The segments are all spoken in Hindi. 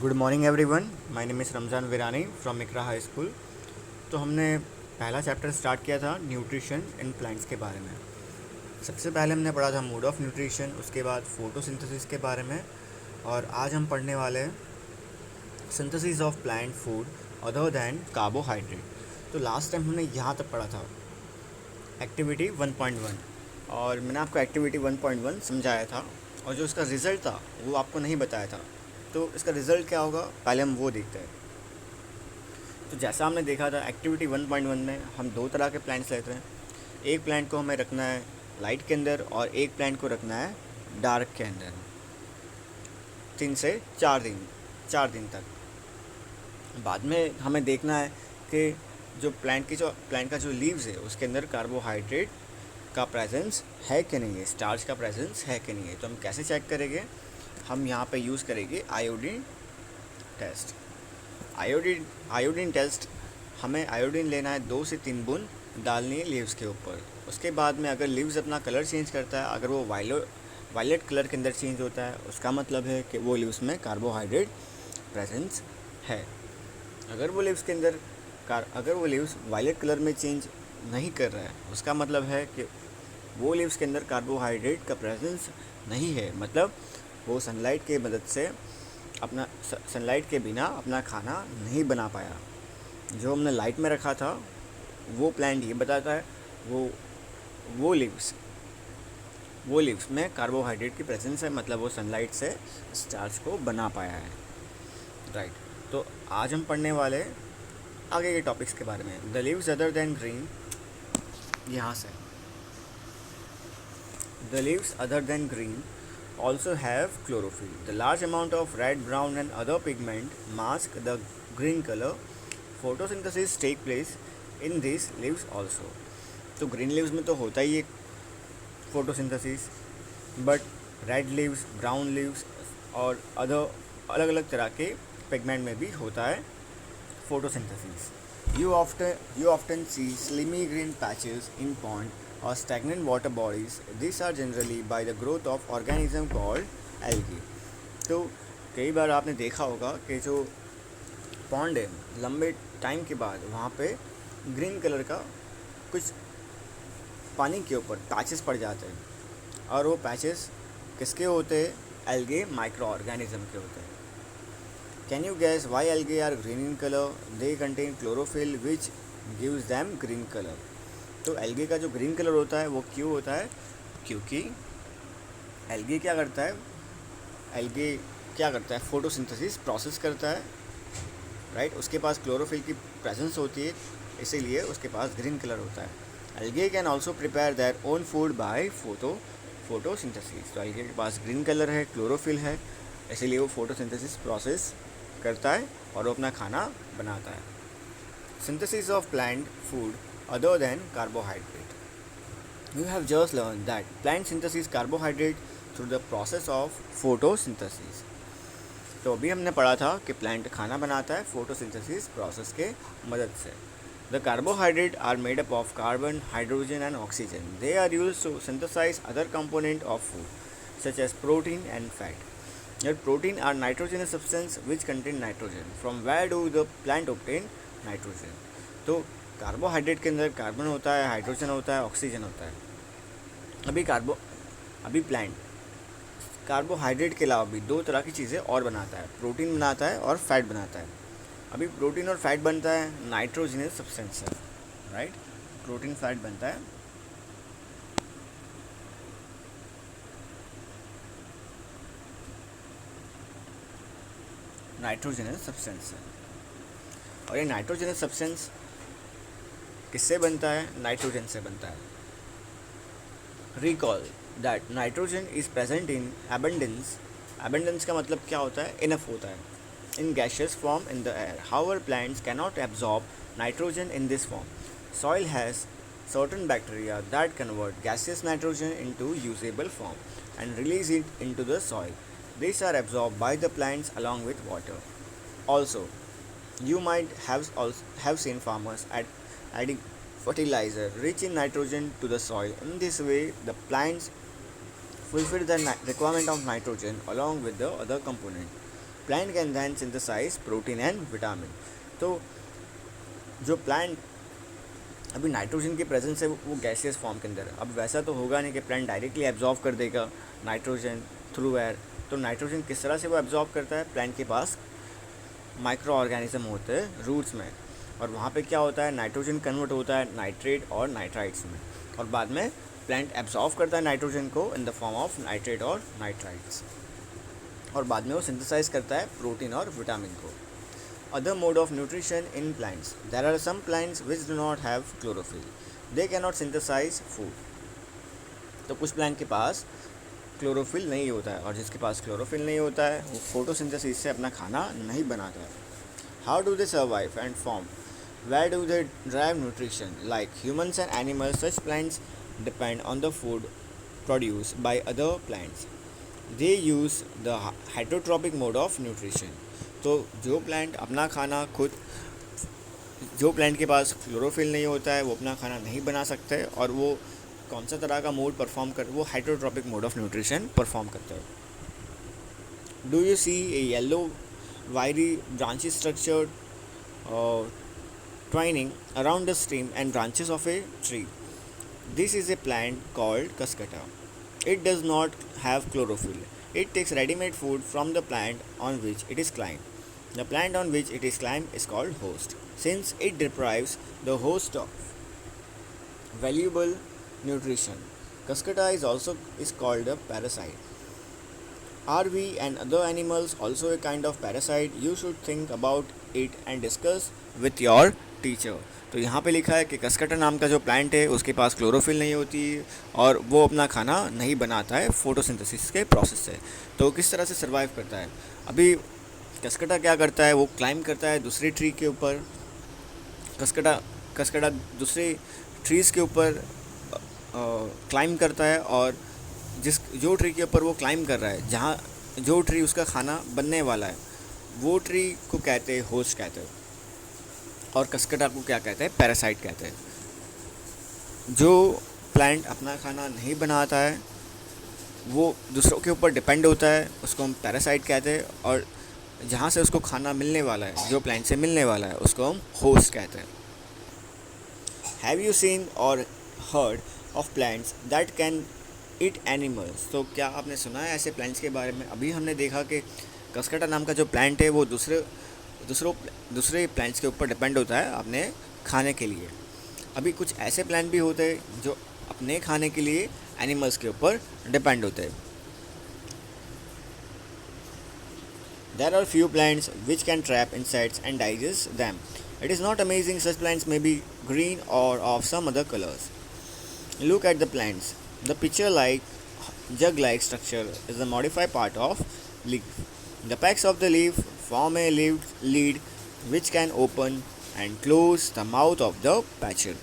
Good morning everyone, my name is Ramzan Virani from Iqra high school. तो हमने पहला चैप्टर स्टार्ट किया था न्यूट्रिशन इन प्लांट्स के बारे में। सबसे पहले हमने पढ़ा था मोड ऑफ न्यूट्रिशन, उसके बाद फोटोसिंथेसिस के बारे में, और आज हम पढ़ने वाले हैं synthesis of plant food other than carbohydrate. तो लास्ट टाइम हमने यहाँ तक पढ़ा था एक्टिविटी 1.1, और मैंने आपको एक्टिविटी 1.1 समझाया था, और जो इसका रिज़ल्ट था वो आपको नहीं बताया था। तो इसका रिज़ल्ट क्या होगा, पहले हम वो देखते हैं। तो जैसा हमने देखा था एक्टिविटी 1.1 में हम दो तरह के प्लांट्स लेते हैं। एक प्लांट को हमें रखना है लाइट के अंदर और एक प्लांट को रखना है डार्क के अंदर 3 से 4 दिन तक। बाद में हमें देखना है कि जो प्लांट का जो लीव्स है उसके अंदर कार्बोहाइड्रेट का प्रेजेंस है कि नहीं है, स्टार्च का प्रेजेंस है कि नहीं है। तो हम कैसे चेक करेंगे, हम यहाँ पे यूज़ करेंगे आयोडीन टेस्ट। आयोडीन टेस्ट, हमें आयोडीन लेना है 2 से 3 बूंद डालनी है लीव्स के ऊपर। उसके बाद में अगर लीव्स अपना कलर चेंज करता है, अगर वो वायलेट कलर के अंदर चेंज होता है, उसका मतलब है कि वो लीव्स में कार्बोहाइड्रेट प्रेजेंस है। अगर वो लीव्स वायलेट कलर में चेंज नहीं कर रहा है, उसका मतलब है कि वो लीव्स के अंदर कार्बोहाइड्रेट का प्रेजेंस नहीं है, मतलब वो सनलाइट के बिना अपना खाना नहीं बना पाया। जो हमने लाइट में रखा था वो प्लांट ये बताता है वो लीव्स में कार्बोहाइड्रेट की प्रेजेंस है, मतलब वो सनलाइट से स्टार्च को बना पाया है। राइट। तो आज हम पढ़ने वाले आगे के टॉपिक्स के बारे में। The leaves other than green, यहाँ से the leaves other than green also have chlorophyll. The large amount of red, brown and other pigment mask the green color. Photosynthesis take place in these leaves also. तो ग्रीन लीव्स में तो होता ही है photosynthesis, but red leaves, brown leaves और अदर अलग अलग तरह के पिगमेंट में भी होता है photosynthesis. You often see slimy green patches in pond or stagnant water bodies. These are generally by the growth of organism called algae. तो कई बार आपने देखा होगा कि जो पॉन्ड है, लंबे टाइम के बाद वहाँ पे ग्रीन कलर का कुछ पानी के ऊपर पैचेस पड़ जाते हैं, और वो पैचेस किसके होते हैं? एल्गे माइक्रो ऑर्गेनिज्म के होते हैं। Can you guess why algae are green in color? They contain chlorophyll which gives them green color. तो एल्गे का जो ग्रीन कलर होता है वो क्यों होता है? क्योंकि एल्गे क्या करता है? फोटोसिंथेसिस प्रोसेस करता है, राइट। उसके पास क्लोरोफिल की प्रेजेंस होती है, इसीलिए उसके पास ग्रीन कलर होता है। Algae can also prepare their own food by photosynthesis. तो एल्गे के पास ग्रीन कलर है, क्लोरोफिल है, इसीलिए वो फोटोसिंथेसिस प्रोसेस करता है और वो अपना खाना बनाता है। Synthesis of plant food other than carbohydrate. You have just learn that plant synthesis carbohydrate through the process of photosynthesis. तो अभी हमने पढ़ा था कि प्लांट खाना बनाता है फोटोसिंथेसिस प्रोसेस के मदद से। The carbohydrate are made up of carbon, hydrogen and oxygen. They are used to synthesise other component of food such as protein and fat. Yet protein are nitrogenous substance which contain nitrogen. From where do the plant obtain nitrogen? तो कार्बोहाइड्रेट के अंदर कार्बन होता है, हाइड्रोजन होता है, ऑक्सीजन होता है। अभी प्लांट कार्बोहाइड्रेट के अलावा भी 2 तरह की चीज़ें और बनाता है, प्रोटीन बनाता है और फैट बनाता है। अभी प्रोटीन और फैट बनता है नाइट्रोजनस सब्सटेंस से, राइट। प्रोटीन फैट बनता है नाइट्रोजनस सब्सटेंस है, और ये नाइट्रोजनस सब्सटेंस किससे बनता है? नाइट्रोजन से बनता है। Recall that nitrogen is present in abundance. Abundance का मतलब क्या होता है? इनफ होता है इन gaseous form in the air. However plants cannot absorb nitrogen in this form. Soil has certain bacteria that convert gaseous nitrogen into usable form and release it into the soil. These are absorbed by the plants along with water. Also, you might have seen farmers adding fertilizer rich in nitrogen to the soil. In this way, the plants fulfill the requirement of nitrogen along with the other component. Plant can then synthesise protein and vitamin. तो जो प्लांट अभी नाइट्रोजन की प्रेजेंस है वो गैसियस फॉर्म के अंदर है। अब वैसा तो होगा नहीं कि प्लांट डायरेक्टली एब्जॉर्व कर देगा नाइट्रोजन थ्रू एयर। तो नाइट्रोजन किस तरह से वो एब्जॉर्व करता है? प्लांट के पास माइक्रो ऑर्गेनिज्म होते हैं रूट्स में, और वहाँ पे क्या होता है, नाइट्रोजन कन्वर्ट होता है नाइट्रेट और नाइट्राइट्स में, और बाद में प्लांट एब्जॉर्व करता है नाइट्रोजन को in the form of nitrate और नाइट्राइट्स, और बाद में वो सिंथेसाइज करता है प्रोटीन और विटामिन को। Other mode of nutrition in plants. There are some plants which do not have chlorophyll. They cannot synthesize food. तो कुछ प्लांट के पास क्लोरोफिल नहीं होता है, और जिसके पास क्लोरोफिल नहीं होता है वो फोटोसिंथेसिस से अपना खाना नहीं बनाता है। How do they survive and form? Where do they drive nutrition? Like humans and animals, such plants depend on the food produce by other plants. They use the heterotropic mode of nutrition. तो जो प्लांट अपना खाना खुद, जो प्लांट के पास क्लोरोफिल नहीं होता है वो अपना खाना नहीं बना सकते, और वो कौन सा तरह का मोड परफॉर्म कर, वो heterotrophic mode of nutrition perform करते हैं। Do you see a yellow wiry branchy structured twining around the stem and branches of a tree? This is a plant called Cuscuta. It does not have chlorophyll. It takes ready-made food from the plant on which it is climbed. The plant on which it is climbed is called host, since it deprives the host of valuable nutrition. Cuscuta is called a parasite. Are we and other animals also a kind of parasite? You should think about it and discuss with your teacher. तो यहाँ पे लिखा है कि कस्कटा नाम का जो प्लांट है उसके पास क्लोरोफिल नहीं होती और वो अपना खाना नहीं बनाता है फोटोसिंथेसिस के प्रोसेस से। तो किस तरह से सर्वाइव करता है? अभी कस्कटा क्या करता है, वो क्लाइंब करता है दूसरी ट्री के ऊपर। कस्कटा दूसरे ट्रीज़ के ऊपर क्लाइंब करता है, और जो ट्री के ऊपर वो क्लाइंब कर रहा है, जहाँ जो ट्री उसका खाना बनने वाला है, वो ट्री को कहते हैं होस्ट कहते हैं, और कस्कटा को क्या कहते हैं? पैरासाइट कहते हैं। जो प्लांट अपना खाना नहीं बनाता है वो दूसरों के ऊपर डिपेंड होता है, उसको हम पैरासाइट कहते हैं, और जहाँ से उसको खाना मिलने वाला है, जो प्लांट से मिलने वाला है, उसको हम होस्ट कहते हैं। हैव यू सीन और heard of plants that can eat animals? तो क्या आपने सुना है ऐसे प्लांट्स के बारे में? अभी हमने देखा कि कस्कटा नाम का जो प्लांट है वो दूसरे प्लांट्स के ऊपर डिपेंड होता है अपने खाने के लिए। अभी कुछ ऐसे प्लांट भी होते हैं जो अपने खाने के लिए एनिमल्स के ऊपर डिपेंड होते हैं। There are few plants which can trap insects and digest them. It is not amazing such plants may be green or of some other colors. Look at the plants. The pitcher-like, jug-like structure is the modified part of leaf. The pecks of the leaf form a lead which can open and close the mouth of the pitcher.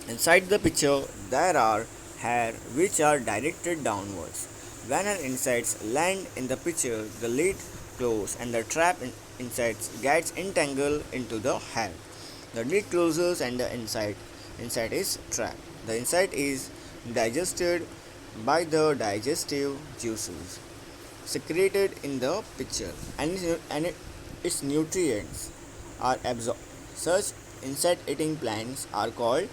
Inside the pitcher there are hairs which are directed downwards. When an insect lands in the pitcher, the lid closes and the trapped insect gets entangled into the hair. The lid closes and the insect is trapped. The insect is digested by the digestive juices secreted in the pitcher, and its nutrients are absorbed. Such insect-eating plants are called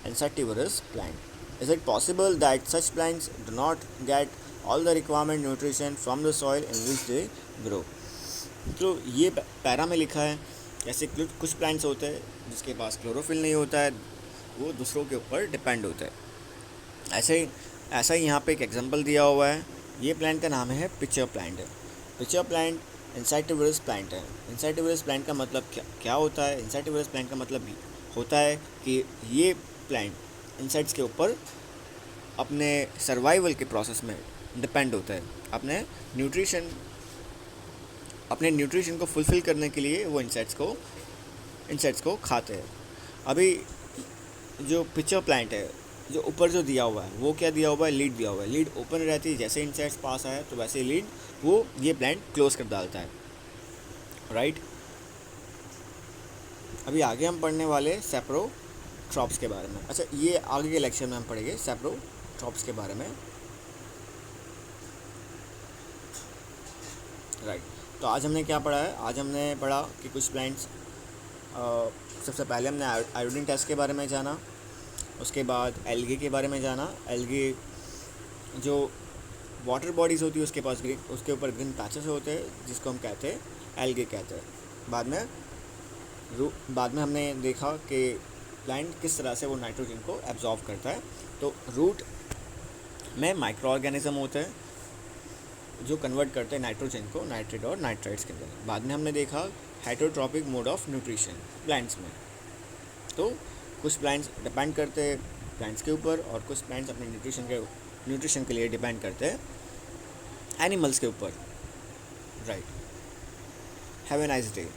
insectivorous plants. Is it possible that such plants do not get all the requirement nutrition from the soil in which they grow? तो ये पैरा में लिखा है ऐसे कुछ प्लांट्स होते हैं जिसके पास क्लोरोफिल नहीं होता है, वो दूसरों के ऊपर डिपेंड होता है। ऐसा ही यहाँ पे एक एग्जांपल दिया हुआ है। ये प्लांट का नाम है pitcher plant. Pitcher plant insectivorous plant है। इंसेक्टिवरस प्लांट का मतलब क्या होता है? इंसेक्टिवरस प्लांट का मतलब होता है कि ये प्लांट इंसेक्ट्स के ऊपर अपने सर्वाइवल के प्रोसेस में डिपेंड होता है। अपने न्यूट्रिशन को फुलफ़िल करने के लिए वो इंसेक्ट्स को खाते हैं। अभी जो पिचर प्लांट है, जो ऊपर जो दिया हुआ है वो क्या दिया हुआ है? लीड दिया हुआ है। लीड ओपन रहती है, जैसे इंसेक्ट्स पास आए तो वैसे लीड वो ये प्लांट क्लोज कर डालता है, राइट। अभी आगे हम पढ़ने वाले सेप्रोट्रॉप्स के बारे में। अच्छा, ये आगे के लेक्चर में हम पढ़ेंगे सेप्रोट्रॉप्स के बारे में। राइट। तो आज हमने क्या पढ़ा है? आज हमने पढ़ा कि कुछ प्लांट्स, सबसे पहले हमने आयोडीन टेस्ट के बारे में जाना, उसके बाद एल्गी के बारे में जाना। एल्गी जो वाटर बॉडीज़ होती है उसके पास ग्रीन, उसके ऊपर ग्रीन पैचेस होते हैं जिसको हम कहते हैं एल्गी कहते हैं। बाद में हमने देखा कि प्लांट किस तरह से वो नाइट्रोजन को एब्जॉर्व करता है। तो रूट में माइक्रो ऑर्गेनिज्म होते हैं जो कन्वर्ट करते हैं नाइट्रोजन को नाइट्रेट और नाइट्राइट्स के अंदर। बाद में हमने देखा heterotrophic mode of nutrition plants में। तो कुछ प्लांट्स डिपेंड करते हैं प्लांट्स के ऊपर और कुछ प्लांट्स अपने न्यूट्रिशन के लिए डिपेंड करते हैं एनिमल्स के ऊपर। Right. Have a nice day.